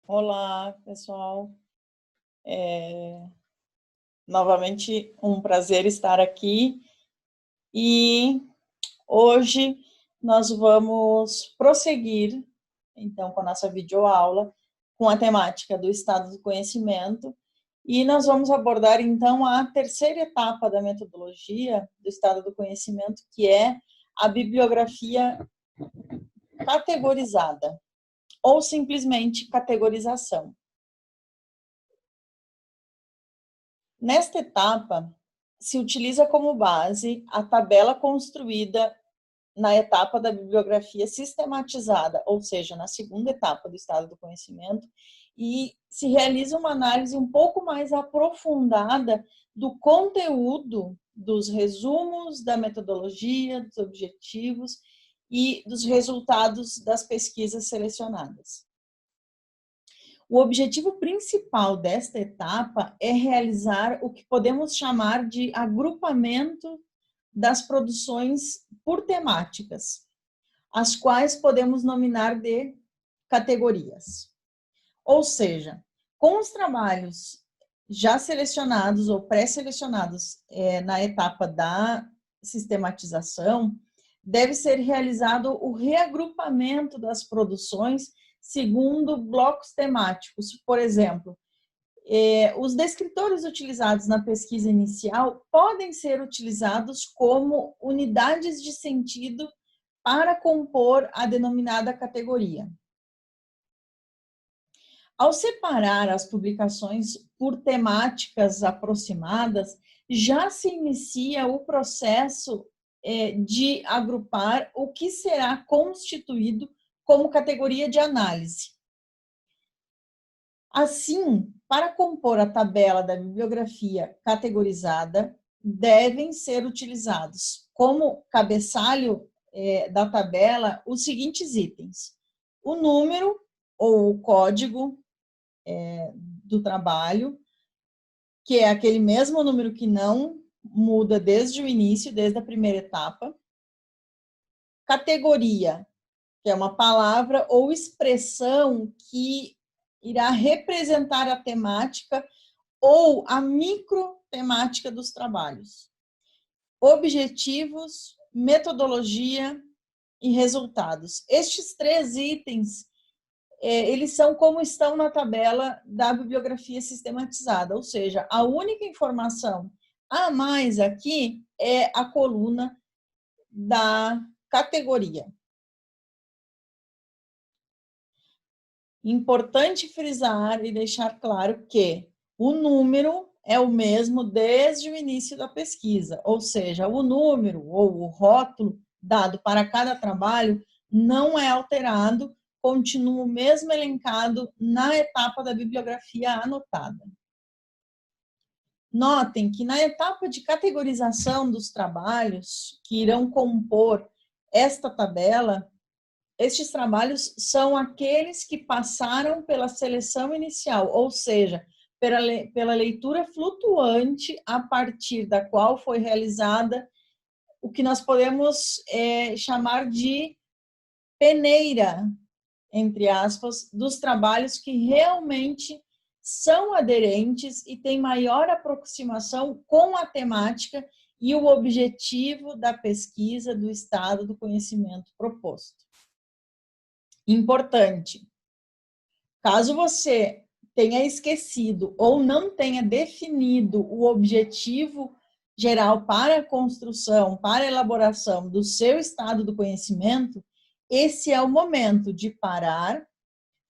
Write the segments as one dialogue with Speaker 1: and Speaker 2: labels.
Speaker 1: Olá, pessoal. É novamente um prazer estar aqui e hoje nós vamos prosseguir, então, com a nossa videoaula, com a temática do estado do conhecimento e nós vamos abordar, então, a terceira etapa da metodologia do estado do conhecimento, que é a bibliografia categorizada ou simplesmente categorização. Nesta etapa, se utiliza como base a tabela construída na etapa da bibliografia sistematizada, ou seja, na segunda etapa do estado do conhecimento, e se realiza uma análise um pouco mais aprofundada do conteúdo, dos resumos da metodologia, dos objetivos e dos resultados das pesquisas selecionadas. O objetivo principal desta etapa é realizar o que podemos chamar de agrupamento das produções por temáticas, as quais podemos nominar de categorias. Ou seja, com os trabalhos já selecionados ou pré-selecionados na etapa da sistematização, deve ser realizado o reagrupamento das produções segundo blocos temáticos. Por exemplo, os descritores utilizados na pesquisa inicial podem ser utilizados como unidades de sentido para compor a denominada categoria. Ao separar as publicações por temáticas aproximadas, já se inicia o processo de agrupar o que será constituído como categoria de análise. Assim, para compor a tabela da bibliografia categorizada, devem ser utilizados como cabeçalho da tabela os seguintes itens: o número ou o código do trabalho, que é aquele mesmo número que não muda desde o início, desde a primeira etapa. Categoria, que é uma palavra ou expressão que irá representar a temática ou a microtemática dos trabalhos. Objetivos, metodologia e resultados. Estes três itens, eles são como estão na tabela da bibliografia sistematizada, ou seja, a única informação a mais aqui é a coluna da categoria. Importante frisar e deixar claro que o número é o mesmo desde o início da pesquisa, ou seja, o número ou o rótulo dado para cada trabalho não é alterado, continua o mesmo elencado na etapa da bibliografia anotada. Notem que na etapa de categorização dos trabalhos que irão compor esta tabela, estes trabalhos são aqueles que passaram pela seleção inicial, ou seja, pela leitura flutuante a partir da qual foi realizada o que nós podemos chamar de peneira, entre aspas, dos trabalhos que realmente são aderentes e têm maior aproximação com a temática e o objetivo da pesquisa do estado do conhecimento proposto. Importante, caso você tenha esquecido ou não tenha definido o objetivo geral para a construção, para a elaboração do seu estado do conhecimento, esse é o momento de parar,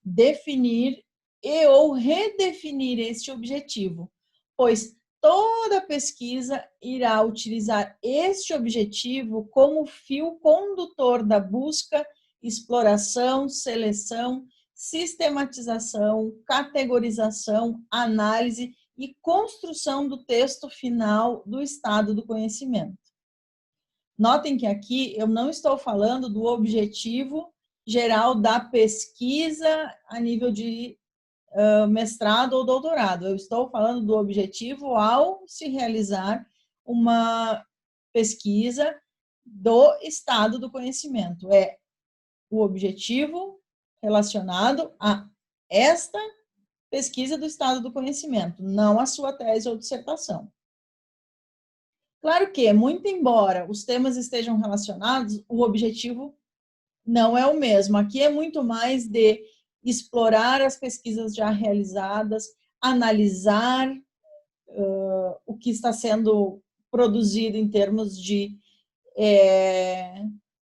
Speaker 1: definir e ou redefinir este objetivo, pois toda pesquisa irá utilizar este objetivo como fio condutor da busca, exploração, seleção, sistematização, categorização, análise e construção do texto final do estado do conhecimento. Notem que aqui eu não estou falando do objetivo geral da pesquisa a nível de mestrado ou doutorado. Eu estou falando do objetivo ao se realizar uma pesquisa do estado do conhecimento. É o objetivo relacionado a esta pesquisa do estado do conhecimento, não a sua tese ou dissertação. Claro que, muito embora os temas estejam relacionados, o objetivo não é o mesmo. Aqui é muito mais de explorar as pesquisas já realizadas, analisar o que está sendo produzido em termos de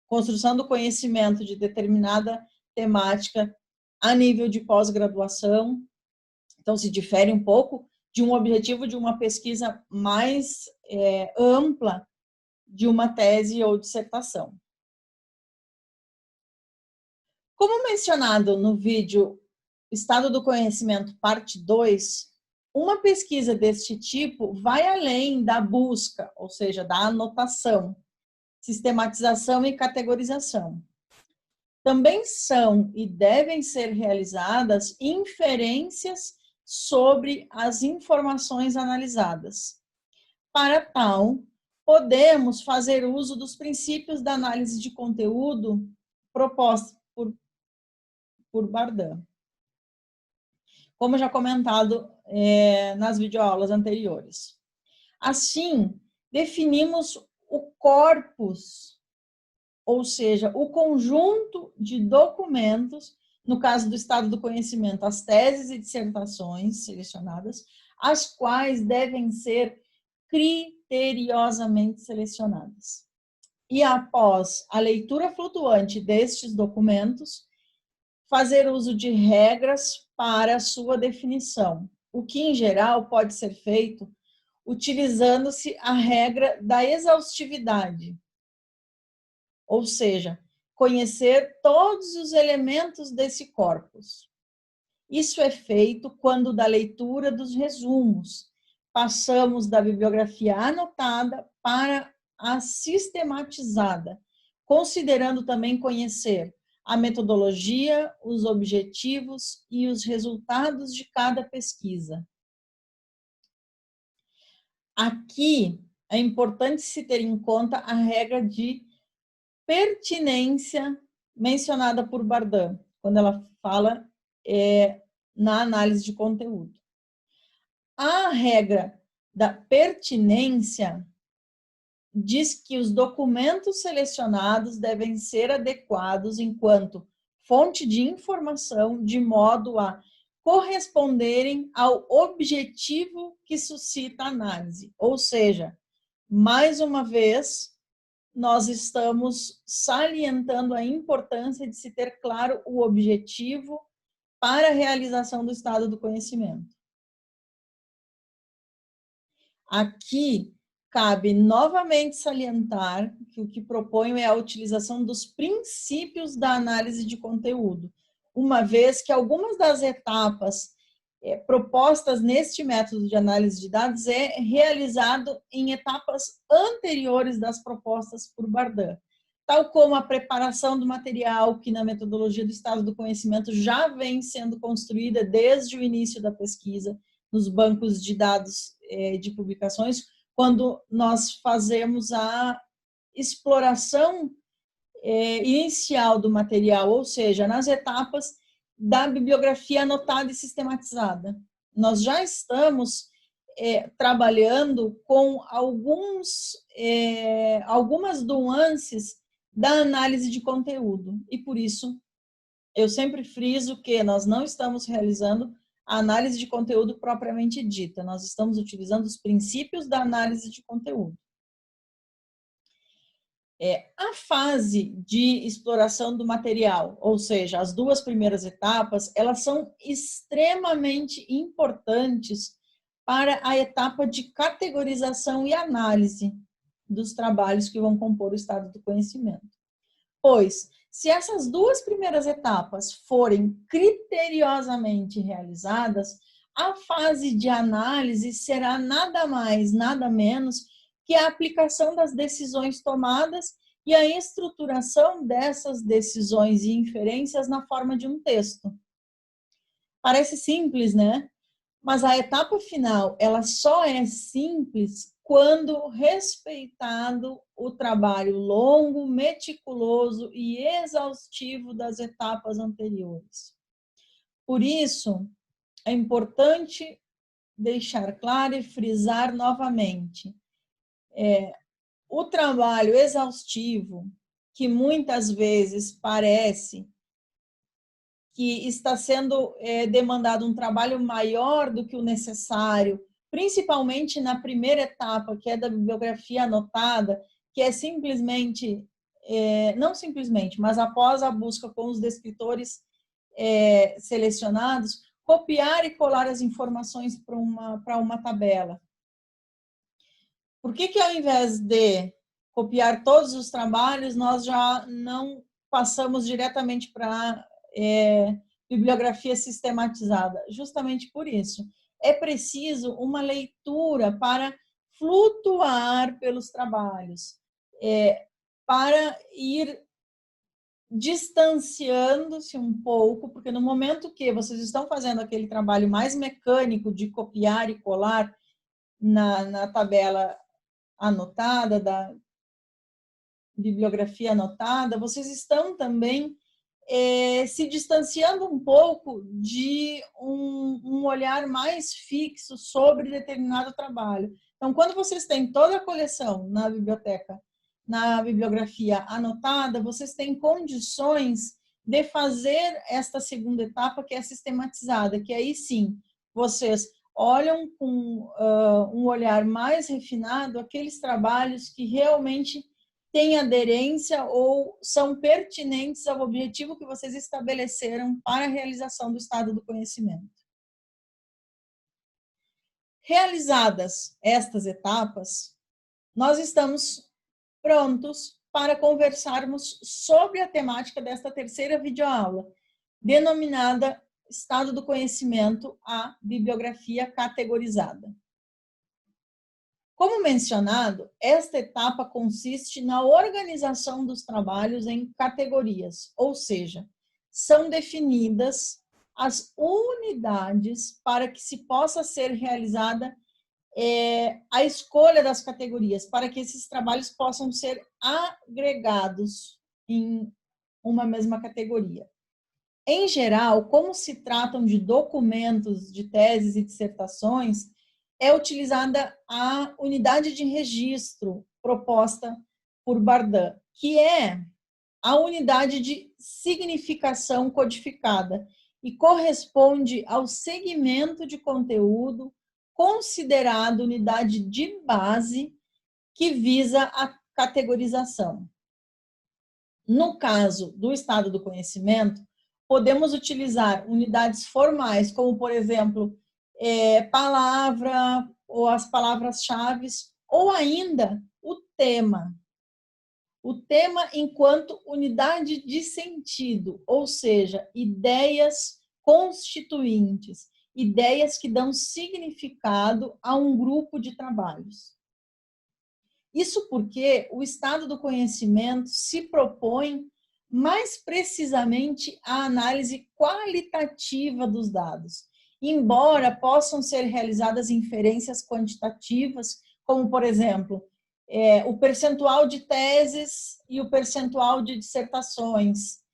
Speaker 1: construção do conhecimento de determinada temática a nível de pós-graduação. Então, se difere um pouco de um objetivo de uma pesquisa mais ampla de uma tese ou dissertação. Como mencionado no vídeo Estado do Conhecimento, parte 2, uma pesquisa deste tipo vai além da busca, ou seja, da anotação, sistematização e categorização. Também são e devem ser realizadas inferências sobre as informações analisadas. Para tal, podemos fazer uso dos princípios da análise de conteúdo propostos por Bardin, como já comentado nas videoaulas anteriores. Assim, definimos o corpus, ou seja, o conjunto de documentos, no caso do estado do conhecimento, as teses e dissertações selecionadas, as quais devem ser criteriosamente selecionadas. E após a leitura flutuante destes documentos, fazer uso de regras para sua definição, o que em geral pode ser feito utilizando-se a regra da exaustividade, ou seja, conhecer todos os elementos desse corpus. Isso é feito quando da leitura dos resumos passamos da bibliografia anotada para a sistematizada, considerando também conhecer a metodologia, os objetivos e os resultados de cada pesquisa. Aqui é importante se ter em conta a regra de pertinência mencionada por Bardin, quando ela fala na análise de conteúdo. A regra da pertinência diz que os documentos selecionados devem ser adequados enquanto fonte de informação, de modo a corresponderem ao objetivo que suscita a análise. Ou seja, mais uma vez, nós estamos salientando a importância de se ter claro o objetivo para a realização do estado do conhecimento. Aqui, cabe novamente salientar que o que proponho é a utilização dos princípios da análise de conteúdo, uma vez que algumas das etapas propostas neste método de análise de dados é realizado em etapas anteriores das propostas por Bardin, tal como a preparação do material, que na metodologia do estado do conhecimento já vem sendo construída desde o início da pesquisa, nos bancos de dados de publicações, quando nós fazemos a exploração inicial do material, ou seja, nas etapas da bibliografia anotada e sistematizada. Nós já estamos trabalhando com algumas nuances da análise de conteúdo, e por isso eu sempre friso que nós não estamos realizando a análise de conteúdo propriamente dita, nós estamos utilizando os princípios da análise de conteúdo. A fase de exploração do material, ou seja, as duas primeiras etapas, elas são extremamente importantes para a etapa de categorização e análise dos trabalhos que vão compor o estado do conhecimento. Pois, se essas duas primeiras etapas forem criteriosamente realizadas, a fase de análise será nada mais, nada menos que a aplicação das decisões tomadas e a estruturação dessas decisões e inferências na forma de um texto. Parece simples, né? Mas a etapa final, ela só é simples quando respeitado o trabalho longo, meticuloso e exaustivo das etapas anteriores. Por isso, é importante deixar claro e frisar novamente, o trabalho exaustivo, que muitas vezes parece que está sendo demandado um trabalho maior do que o necessário, principalmente na primeira etapa, que é da bibliografia anotada, que é simplesmente, não simplesmente, mas após a busca com os descritores selecionados, copiar e colar as informações para uma tabela. Por que ao invés de copiar todos os trabalhos, nós já não passamos diretamente para bibliografia sistematizada? Justamente por isso. É preciso uma leitura para flutuar pelos trabalhos, para ir distanciando-se um pouco, porque no momento que vocês estão fazendo aquele trabalho mais mecânico de copiar e colar na tabela anotada, da bibliografia anotada, vocês estão também se distanciando um pouco de um olhar mais fixo sobre determinado trabalho. Então, quando vocês têm toda a coleção na biblioteca, na bibliografia anotada, vocês têm condições de fazer esta segunda etapa, que é sistematizada, que aí sim, vocês olham com um olhar mais refinado aqueles trabalhos que realmente têm aderência ou são pertinentes ao objetivo que vocês estabeleceram para a realização do estado do conhecimento. Realizadas estas etapas, nós estamos prontos para conversarmos sobre a temática desta terceira videoaula, denominada Estado do Conhecimento, a bibliografia categorizada. Como mencionado, esta etapa consiste na organização dos trabalhos em categorias, ou seja, são definidas as unidades para que se possa ser realizada a escolha das categorias, para que esses trabalhos possam ser agregados em uma mesma categoria. Em geral, como se tratam de documentos de teses e dissertações, é utilizada a unidade de registro proposta por Bardan, que é a unidade de significação codificada e corresponde ao segmento de conteúdo considerado unidade de base que visa a categorização. No caso do estado do conhecimento, podemos utilizar unidades formais, como, por exemplo, palavra ou as palavras-chave, ou ainda o tema. O tema enquanto unidade de sentido, ou seja, ideias constituintes, ideias que dão significado a um grupo de trabalhos. Isso porque o estado do conhecimento se propõe mais precisamente a análise qualitativa dos dados, embora possam ser realizadas inferências quantitativas, como, por exemplo, o percentual de teses e o percentual de dissertações,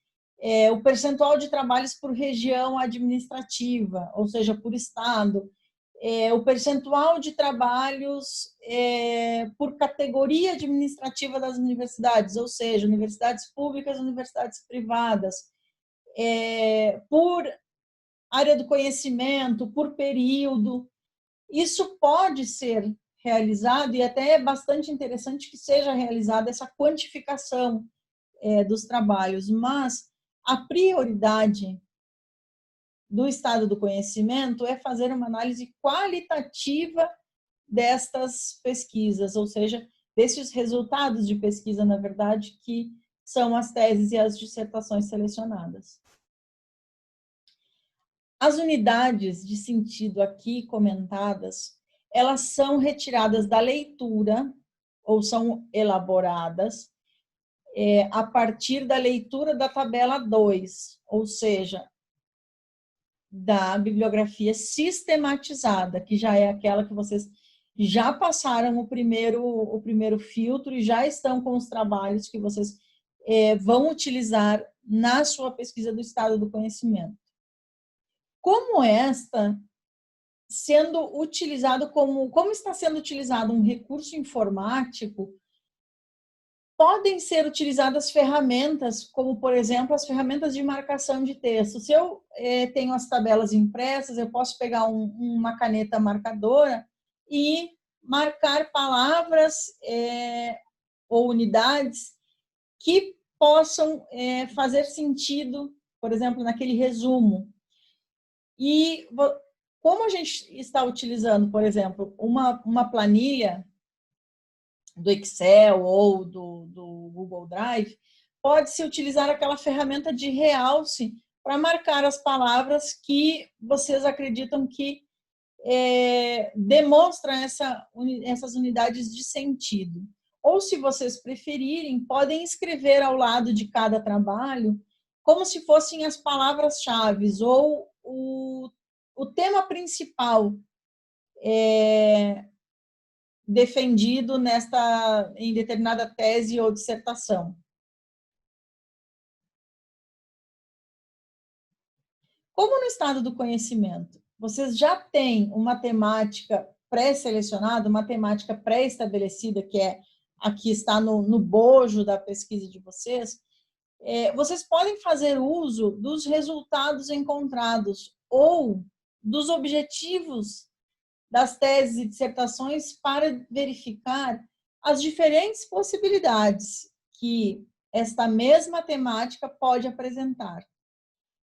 Speaker 1: o percentual de trabalhos por região administrativa, ou seja, por estado, o percentual de trabalhos por categoria administrativa das universidades, ou seja, universidades públicas, universidades privadas, por área do conhecimento, por período. Isso pode ser realizado, e até é bastante interessante que seja realizada essa quantificação dos trabalhos, mas a prioridade do estado do conhecimento é fazer uma análise qualitativa destas pesquisas, ou seja, desses resultados de pesquisa, na verdade, que são as teses e as dissertações selecionadas. As unidades de sentido aqui comentadas, elas são retiradas da leitura, ou são elaboradas a partir da leitura da tabela 2, ou seja, da bibliografia sistematizada, que já é aquela que vocês já passaram o primeiro filtro e já estão com os trabalhos que vocês vão utilizar na sua pesquisa do estado do conhecimento. como esta sendo utilizado como está sendo utilizado um recurso informático, podem ser utilizadas ferramentas, como, por exemplo, as ferramentas de marcação de texto. Se eu tenho as tabelas impressas, eu posso pegar uma caneta marcadora e marcar palavras ou unidades que possam fazer sentido, por exemplo, naquele resumo. E como a gente está utilizando, por exemplo, uma planilha do Excel ou do Google Drive, pode-se utilizar aquela ferramenta de realce para marcar as palavras que vocês acreditam que demonstram essas unidades de sentido. Ou, se vocês preferirem, podem escrever ao lado de cada trabalho como se fossem as palavras-chave ou o tema principal defendido em determinada tese ou dissertação. Como no estado do conhecimento, vocês já têm uma temática pré-selecionada, uma temática pré-estabelecida, que aqui está no bojo da pesquisa de vocês, vocês podem fazer uso dos resultados encontrados ou dos objetivos das teses e dissertações para verificar as diferentes possibilidades que esta mesma temática pode apresentar.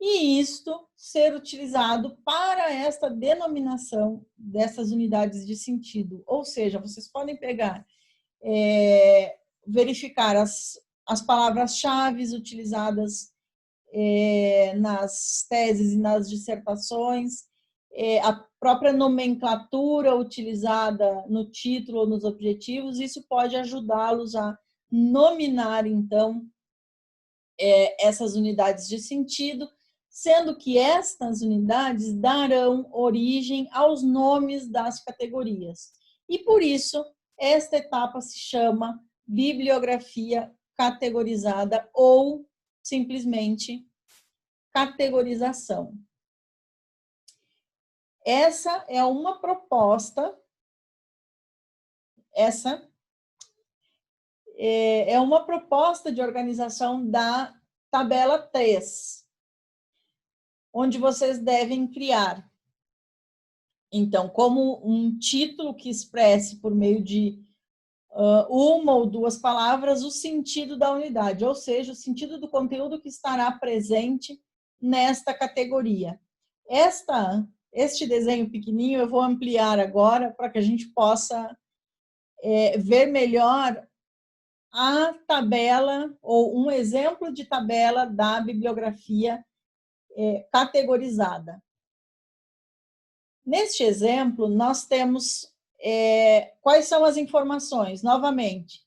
Speaker 1: E isto ser utilizado para esta denominação dessas unidades de sentido. Ou seja, vocês podem pegar, verificar as palavras-chave utilizadas nas teses e nas dissertações, a própria nomenclatura utilizada no título ou nos objetivos, isso pode ajudá-los a nominar, então, essas unidades de sentido, sendo que estas unidades darão origem aos nomes das categorias. E, por isso, esta etapa se chama bibliografia categorizada ou, simplesmente, categorização. Essa é uma proposta, de organização da tabela 3, onde vocês devem criar, então, como um título que expresse por meio de uma ou duas palavras o sentido da unidade, ou seja, o sentido do conteúdo que estará presente nesta categoria. Este desenho pequenininho eu vou ampliar agora para que a gente possa ver melhor a tabela ou um exemplo de tabela da bibliografia categorizada. Neste exemplo, nós temos quais são as informações? Novamente,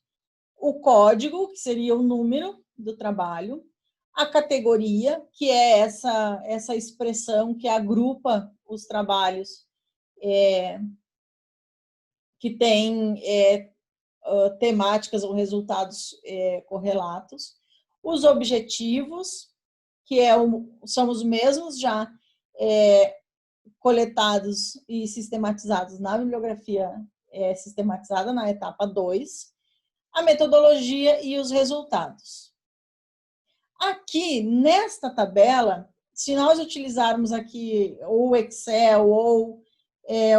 Speaker 1: o código, que seria o número do trabalho, a categoria, que é essa expressão que agrupa os trabalhos que têm temáticas ou resultados correlatos, os objetivos, que são os mesmos já coletados e sistematizados na bibliografia sistematizada na etapa 2, a metodologia e os resultados. Aqui, nesta tabela, se nós utilizarmos aqui o Excel ou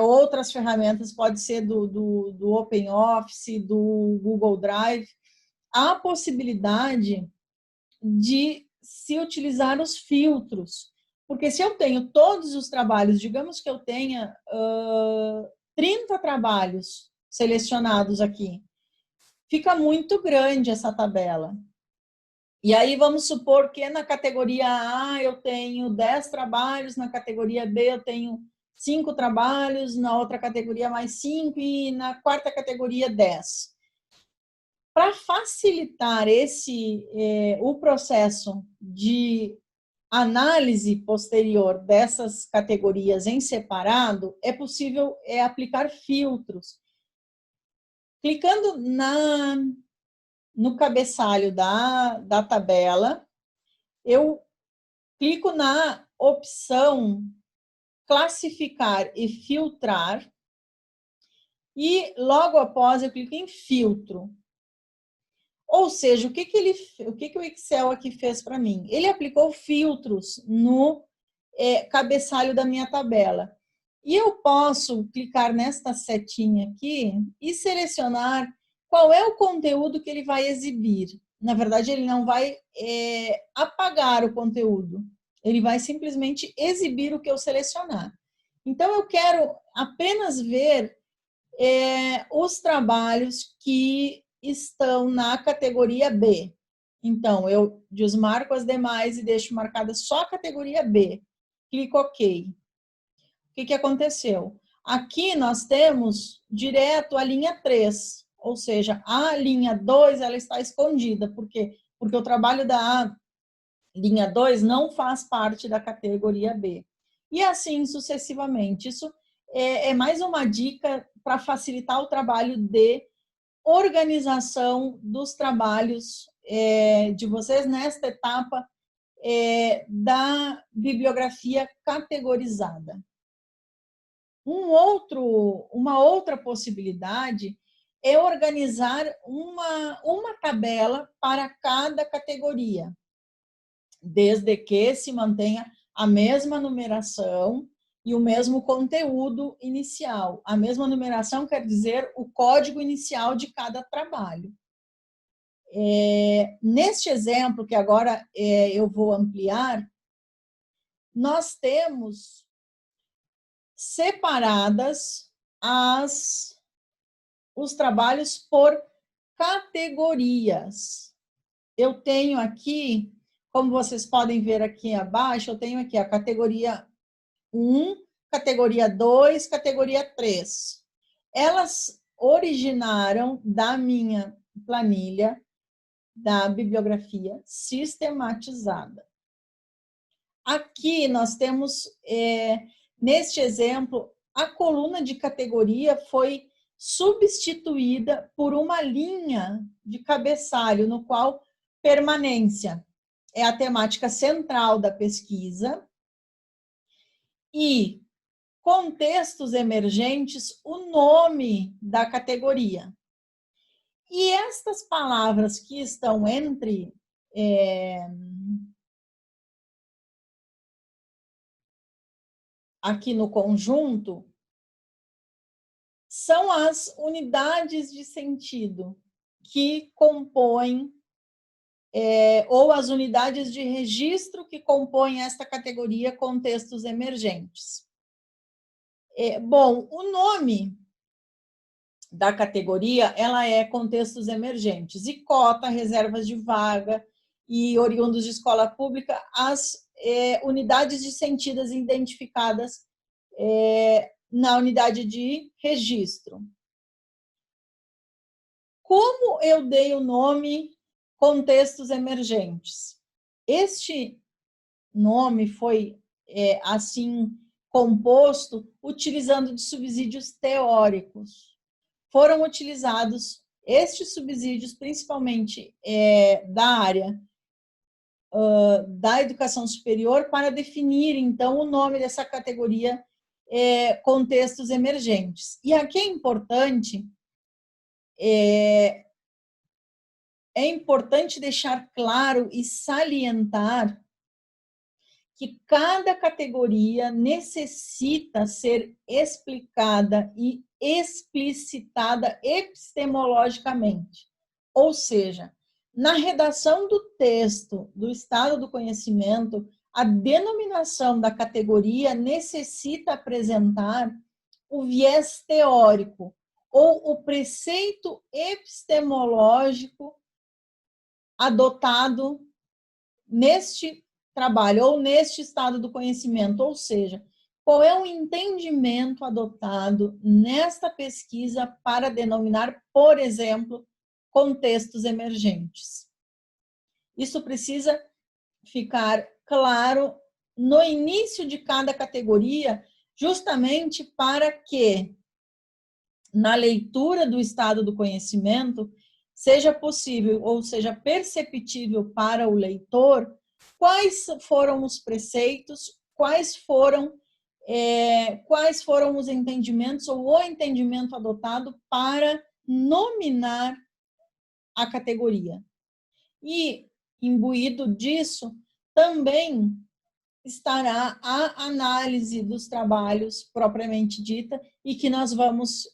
Speaker 1: outras ferramentas, pode ser do OpenOffice, do Google Drive, há a possibilidade de se utilizar os filtros. Porque se eu tenho todos os trabalhos, digamos que eu tenha 30 trabalhos selecionados aqui, fica muito grande essa tabela. E aí vamos supor que na categoria A eu tenho 10 trabalhos, na categoria B eu tenho 5 trabalhos, na outra categoria mais 5 e na quarta categoria 10. Para facilitar o processo de análise posterior dessas categorias em separado, é possível aplicar filtros. Clicando no cabeçalho da tabela, eu clico na opção classificar e filtrar. E logo após eu clico em filtro. Ou seja, o que o Excel aqui fez para mim? Ele aplicou filtros no cabeçalho da minha tabela. E eu posso clicar nesta setinha aqui e selecionar qual é o conteúdo que ele vai exibir. Na verdade, ele não vai apagar o conteúdo. Ele vai simplesmente exibir o que eu selecionar. Então, eu quero apenas ver os trabalhos que estão na categoria B. Então, eu desmarco as demais e deixo marcada só a categoria B. Clico OK. O que aconteceu? Aqui nós temos direto a linha 3, ou seja, a linha 2 ela está escondida. Por quê? Porque o trabalho da linha 2 não faz parte da categoria B. E assim sucessivamente. Isso é mais uma dica para facilitar o trabalho de organização dos trabalhos de vocês nesta etapa da bibliografia categorizada. Uma outra possibilidade é organizar uma tabela para cada categoria, desde que se mantenha a mesma numeração e o mesmo conteúdo inicial. A mesma numeração quer dizer o código inicial de cada trabalho. Neste exemplo, que agora eu vou ampliar, nós temos separadas os trabalhos por categorias. Eu tenho aqui, como vocês podem ver aqui abaixo, eu tenho aqui a categoria 1, categoria 2, categoria 3. Elas originaram da minha planilha da bibliografia sistematizada. Aqui nós temos, neste exemplo, a coluna de categoria foi substituída por uma linha de cabeçalho, no qual permanência é a temática central da pesquisa e contextos emergentes, o nome da categoria. E estas palavras que estão entre aqui no conjunto são as unidades de sentido que compõem ou as unidades de registro que compõem esta categoria contextos emergentes. Bom, o nome da categoria, ela é contextos emergentes, e cota, reservas de vaga e oriundos de escola pública, as unidades de sentido identificadas na unidade de registro. Como eu dei o nome contextos emergentes? Este nome foi, assim, composto utilizando de subsídios teóricos. Foram utilizados estes subsídios, principalmente da área da educação superior, para definir, então, o nome dessa categoria contextos emergentes. E aqui é importante deixar claro e salientar que cada categoria necessita ser explicada e explicitada epistemologicamente. Ou seja, na redação do texto do estado do conhecimento, a denominação da categoria necessita apresentar o viés teórico ou o preceito epistemológico adotado neste trabalho ou neste estado do conhecimento, ou seja, qual é o entendimento adotado nesta pesquisa para denominar, por exemplo, contextos emergentes. Isso precisa ficar claro no início de cada categoria, justamente para que, na leitura do estado do conhecimento, seja possível ou seja perceptível para o leitor quais foram os preceitos, quais foram quais foram os entendimentos ou o entendimento adotado para nominar a categoria. E, imbuído disso, também estará a análise dos trabalhos propriamente dita e que nós vamos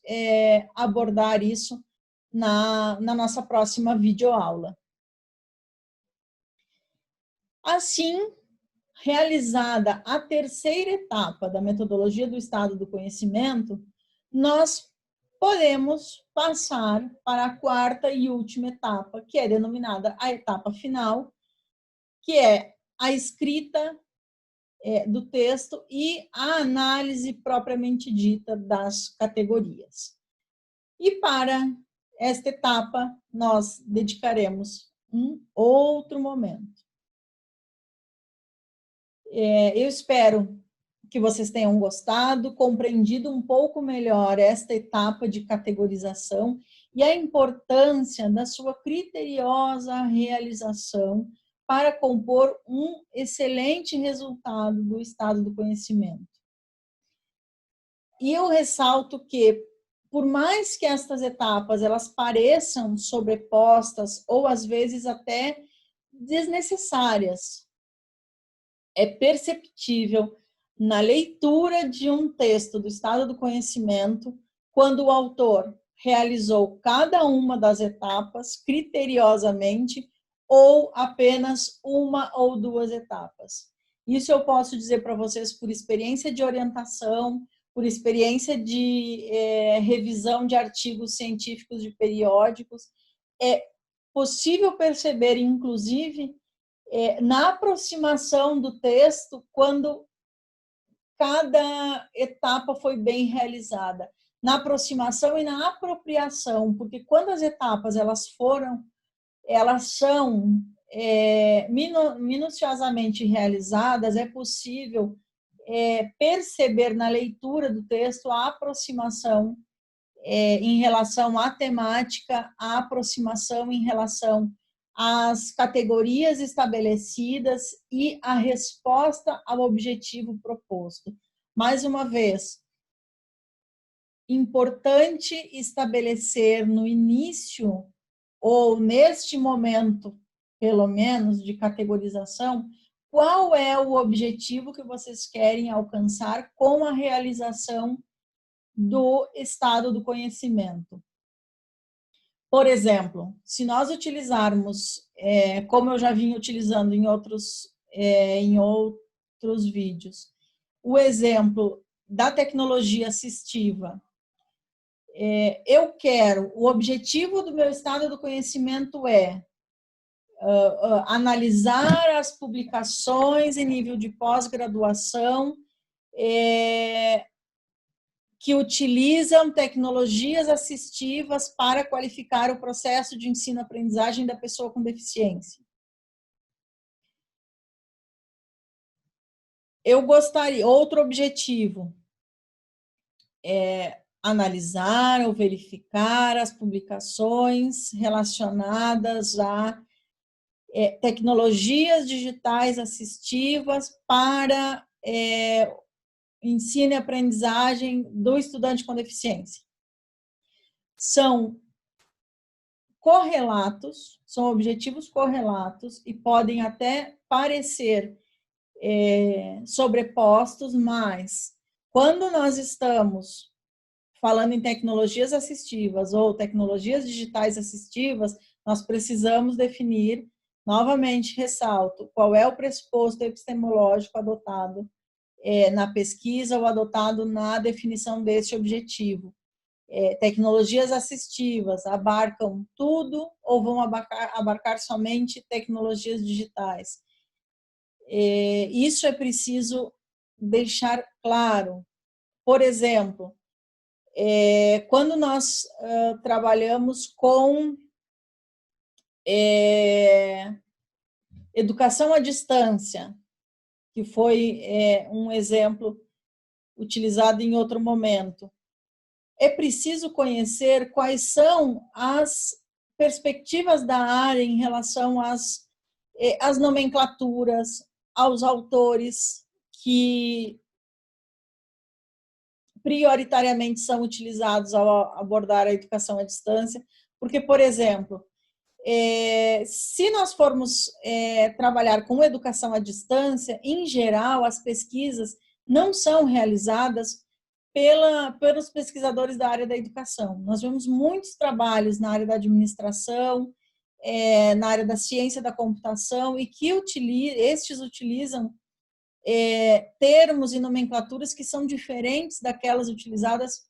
Speaker 1: abordar isso na nossa próxima videoaula. Assim, realizada a terceira etapa da metodologia do estado do conhecimento, nós podemos passar para a quarta e última etapa, que é denominada a etapa final, que é a escrita do texto e a análise propriamente dita das categorias. E para esta etapa, nós dedicaremos um outro momento. Eu espero que vocês tenham gostado, compreendido um pouco melhor esta etapa de categorização e a importância da sua criteriosa realização para compor um excelente resultado do estado do conhecimento. E eu ressalto que, por mais que estas etapas elas pareçam sobrepostas ou às vezes até desnecessárias, é perceptível na leitura de um texto do estado do conhecimento, quando o autor realizou cada uma das etapas criteriosamente ou apenas uma ou duas etapas. Isso eu posso dizer para vocês por experiência de orientação, por experiência de revisão de artigos científicos de periódicos. É possível perceber, inclusive, na aproximação do texto, quando cada etapa foi bem realizada, na aproximação e na apropriação, porque quando as etapas elas são minuciosamente realizadas, é possível perceber na leitura do texto a aproximação em relação à temática, a aproximação em relação às categorias estabelecidas e a resposta ao objetivo proposto. Mais uma vez, importante estabelecer no início, ou neste momento, pelo menos, de categorização, qual é o objetivo que vocês querem alcançar com a realização do estado do conhecimento. Por exemplo, se nós utilizarmos, como eu já vim utilizando em outros vídeos, o exemplo da tecnologia assistiva, o objetivo do meu estado do conhecimento é analisar as publicações em nível de pós-graduação que utilizam tecnologias assistivas para qualificar o processo de ensino-aprendizagem da pessoa com deficiência. Eu gostaria, outro objetivo é analisar ou verificar as publicações relacionadas a tecnologias digitais assistivas para ensino e aprendizagem do estudante com deficiência. São correlatos, são objetivos correlatos e podem até parecer sobrepostos, mas quando nós estamos falando em tecnologias assistivas ou tecnologias digitais assistivas, nós precisamos definir, novamente ressalto, qual é o pressuposto epistemológico adotado na pesquisa ou adotado na definição desse objetivo. Tecnologias assistivas abarcam tudo ou vão abarcar somente tecnologias digitais? Isso é preciso deixar claro. Por exemplo, quando nós trabalhamos com educação à distância, que foi um exemplo utilizado em outro momento, é preciso conhecer quais são as perspectivas da área em relação às nomenclaturas, aos autores que prioritariamente são utilizados ao abordar a educação à distância, porque, por exemplo, se nós formos trabalhar com educação à distância, em geral, as pesquisas não são realizadas pelos pesquisadores da área da educação. Nós vemos muitos trabalhos na área da administração, na área da ciência da computação, e que estes utilizam termos e nomenclaturas que são diferentes daquelas utilizadas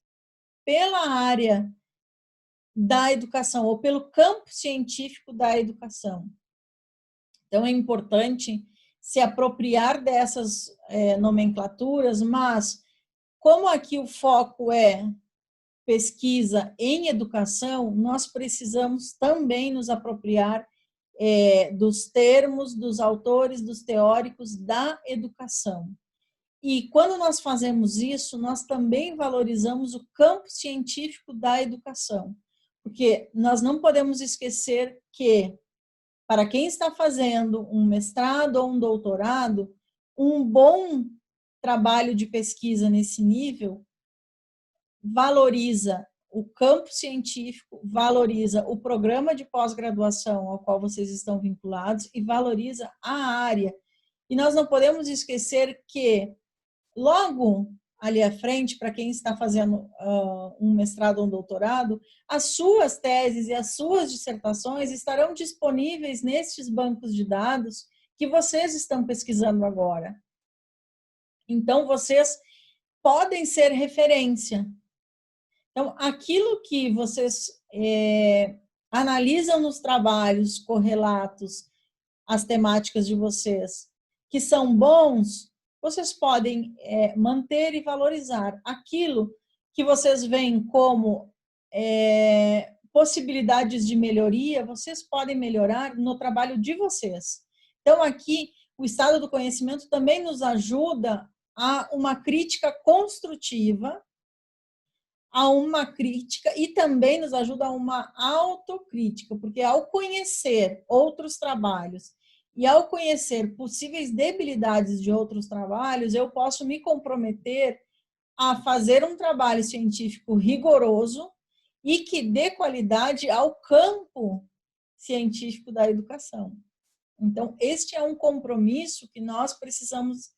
Speaker 1: pela área da educação ou pelo campo científico da educação. Então, é importante se apropriar dessas nomenclaturas, mas como aqui o foco é pesquisa em educação, nós precisamos também nos apropriar dos termos, dos autores, dos teóricos da educação. E quando nós fazemos isso, nós também valorizamos o campo científico da educação, porque nós não podemos esquecer que, para quem está fazendo um mestrado ou um doutorado, um bom trabalho de pesquisa nesse nível valoriza o campo científico, valoriza o programa de pós-graduação ao qual vocês estão vinculados e valoriza a área. E nós não podemos esquecer que, logo ali à frente, para quem está fazendo um mestrado ou um doutorado, as suas teses e as suas dissertações estarão disponíveis nestes bancos de dados que vocês estão pesquisando agora. Então, vocês podem ser referência. Então, aquilo que vocês analisam nos trabalhos correlatos às temáticas de vocês, que são bons, vocês podem manter e valorizar. Aquilo que vocês veem como possibilidades de melhoria, vocês podem melhorar no trabalho de vocês. Então, aqui, o estado do conhecimento também nos ajuda a uma crítica construtiva, a uma crítica, e também nos ajuda a uma autocrítica, porque ao conhecer outros trabalhos e ao conhecer possíveis debilidades de outros trabalhos, eu posso me comprometer a fazer um trabalho científico rigoroso e que dê qualidade ao campo científico da educação. Então, este é um compromisso que nós precisamos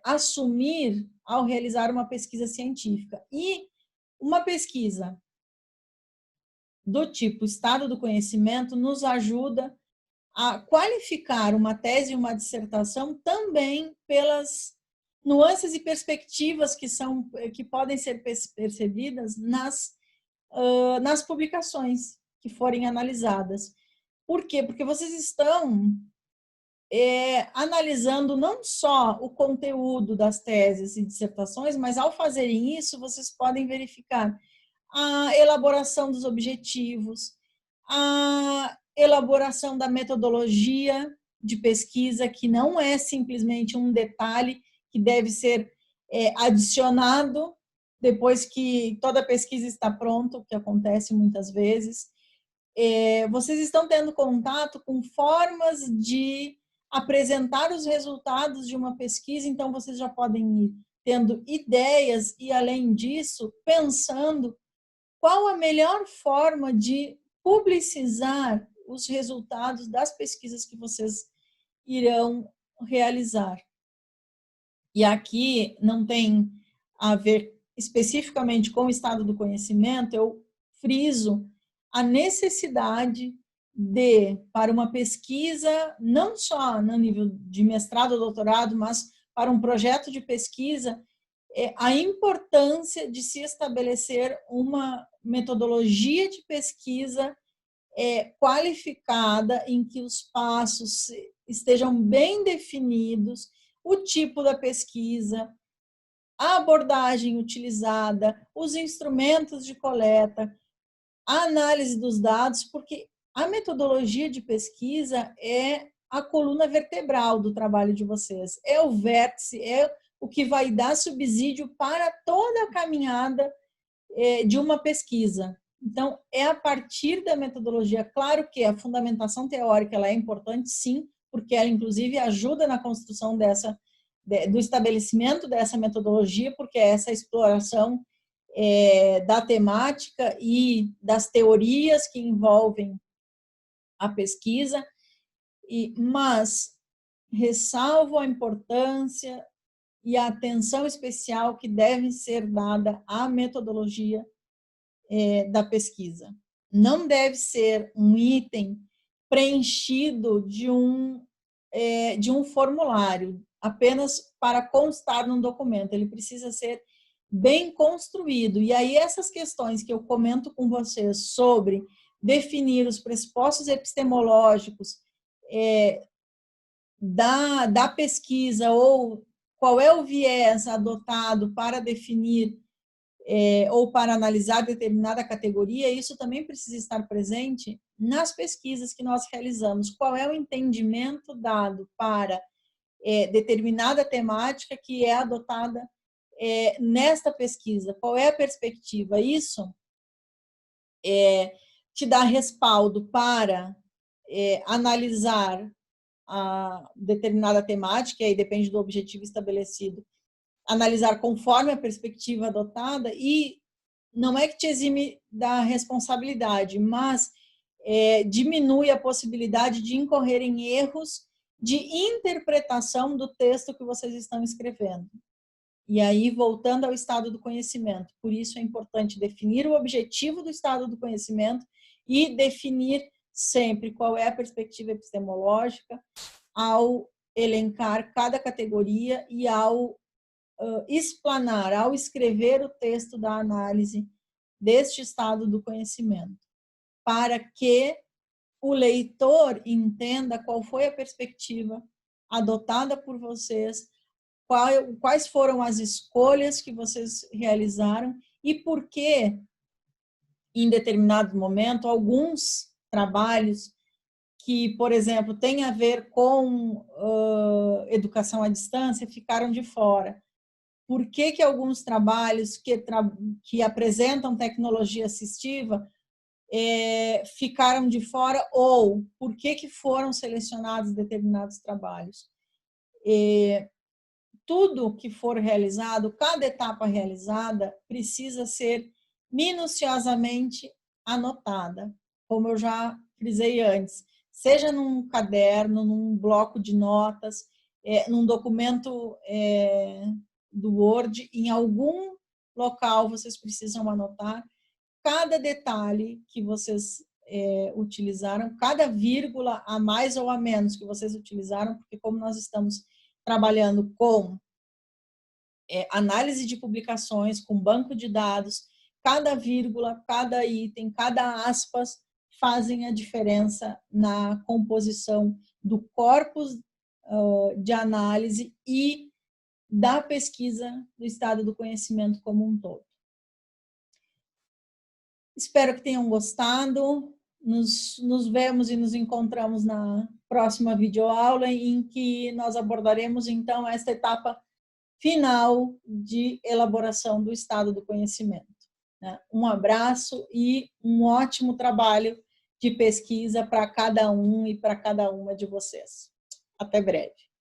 Speaker 1: assumir ao realizar uma pesquisa científica. E uma pesquisa do tipo estado do conhecimento nos ajuda a qualificar uma tese e uma dissertação também pelas nuances e perspectivas que podem ser percebidas nas publicações que forem analisadas. Por quê? Porque vocês estão analisando não só o conteúdo das teses e dissertações, mas ao fazerem isso, vocês podem verificar a elaboração dos objetivos, a elaboração da metodologia de pesquisa, que não é simplesmente um detalhe que deve ser adicionado depois que toda a pesquisa está pronta, o que acontece muitas vezes. Vocês estão tendo contato com formas de apresentar os resultados de uma pesquisa, então vocês já podem ir tendo ideias e, além disso, pensando qual a melhor forma de publicizar os resultados das pesquisas que vocês irão realizar. E aqui não tem a ver especificamente com o estado do conhecimento, eu friso a necessidade para uma pesquisa, não só no nível de mestrado ou doutorado, mas para um projeto de pesquisa, a importância de se estabelecer uma metodologia de pesquisa qualificada, em que os passos estejam bem definidos, o tipo da pesquisa, a abordagem utilizada, os instrumentos de coleta, a análise dos dados, porque a metodologia de pesquisa é a coluna vertebral do trabalho de vocês, é o vértice, é o que vai dar subsídio para toda a caminhada de uma pesquisa. Então, é a partir da metodologia, claro que a fundamentação teórica ela é importante, sim, porque ela, inclusive, ajuda na construção dessa do estabelecimento dessa metodologia, porque é essa exploração da temática e das teorias que envolvem a pesquisa, mas ressalvo a importância e a atenção especial que deve ser dada à metodologia da pesquisa. Não deve ser um item preenchido de um formulário, apenas para constar num documento. Ele precisa ser bem construído. E aí essas questões que eu comento com vocês sobre definir os pressupostos epistemológicos da pesquisa, ou qual é o viés adotado para definir ou para analisar determinada categoria, isso também precisa estar presente nas pesquisas que nós realizamos. Qual é o entendimento dado para determinada temática que é adotada nesta pesquisa? Qual é a perspectiva? Isso te dá respaldo para analisar a determinada temática, e aí depende do objetivo estabelecido, analisar conforme a perspectiva adotada, e não é que te exime da responsabilidade, mas diminui a possibilidade de incorrer em erros de interpretação do texto que vocês estão escrevendo. E aí, voltando ao estado do conhecimento, por isso é importante definir o objetivo do estado do conhecimento e definir sempre qual é a perspectiva epistemológica ao elencar cada categoria e ao explanar, ao escrever o texto da análise deste estado do conhecimento, para que o leitor entenda qual foi a perspectiva adotada por vocês, quais foram as escolhas que vocês realizaram e por que, em determinado momento, alguns trabalhos que, por exemplo, têm a ver com educação à distância ficaram de fora. Por que alguns trabalhos que apresentam tecnologia assistiva ficaram de fora, ou por que foram selecionados determinados trabalhos? Tudo que for realizado, cada etapa realizada, precisa ser minuciosamente anotada, como eu já frisei antes, seja num caderno, num bloco de notas, num documento do Word, em algum local vocês precisam anotar cada detalhe que vocês utilizaram, cada vírgula a mais ou a menos que vocês utilizaram, porque como nós estamos trabalhando com análise de publicações, com banco de dados, cada vírgula, cada item, cada aspas fazem a diferença na composição do corpus de análise e da pesquisa do estado do conhecimento como um todo. Espero que tenham gostado. Nos vemos e nos encontramos na próxima videoaula, em que nós abordaremos, então, esta etapa final de elaboração do estado do conhecimento. Um abraço e um ótimo trabalho de pesquisa para cada um e para cada uma de vocês. Até breve.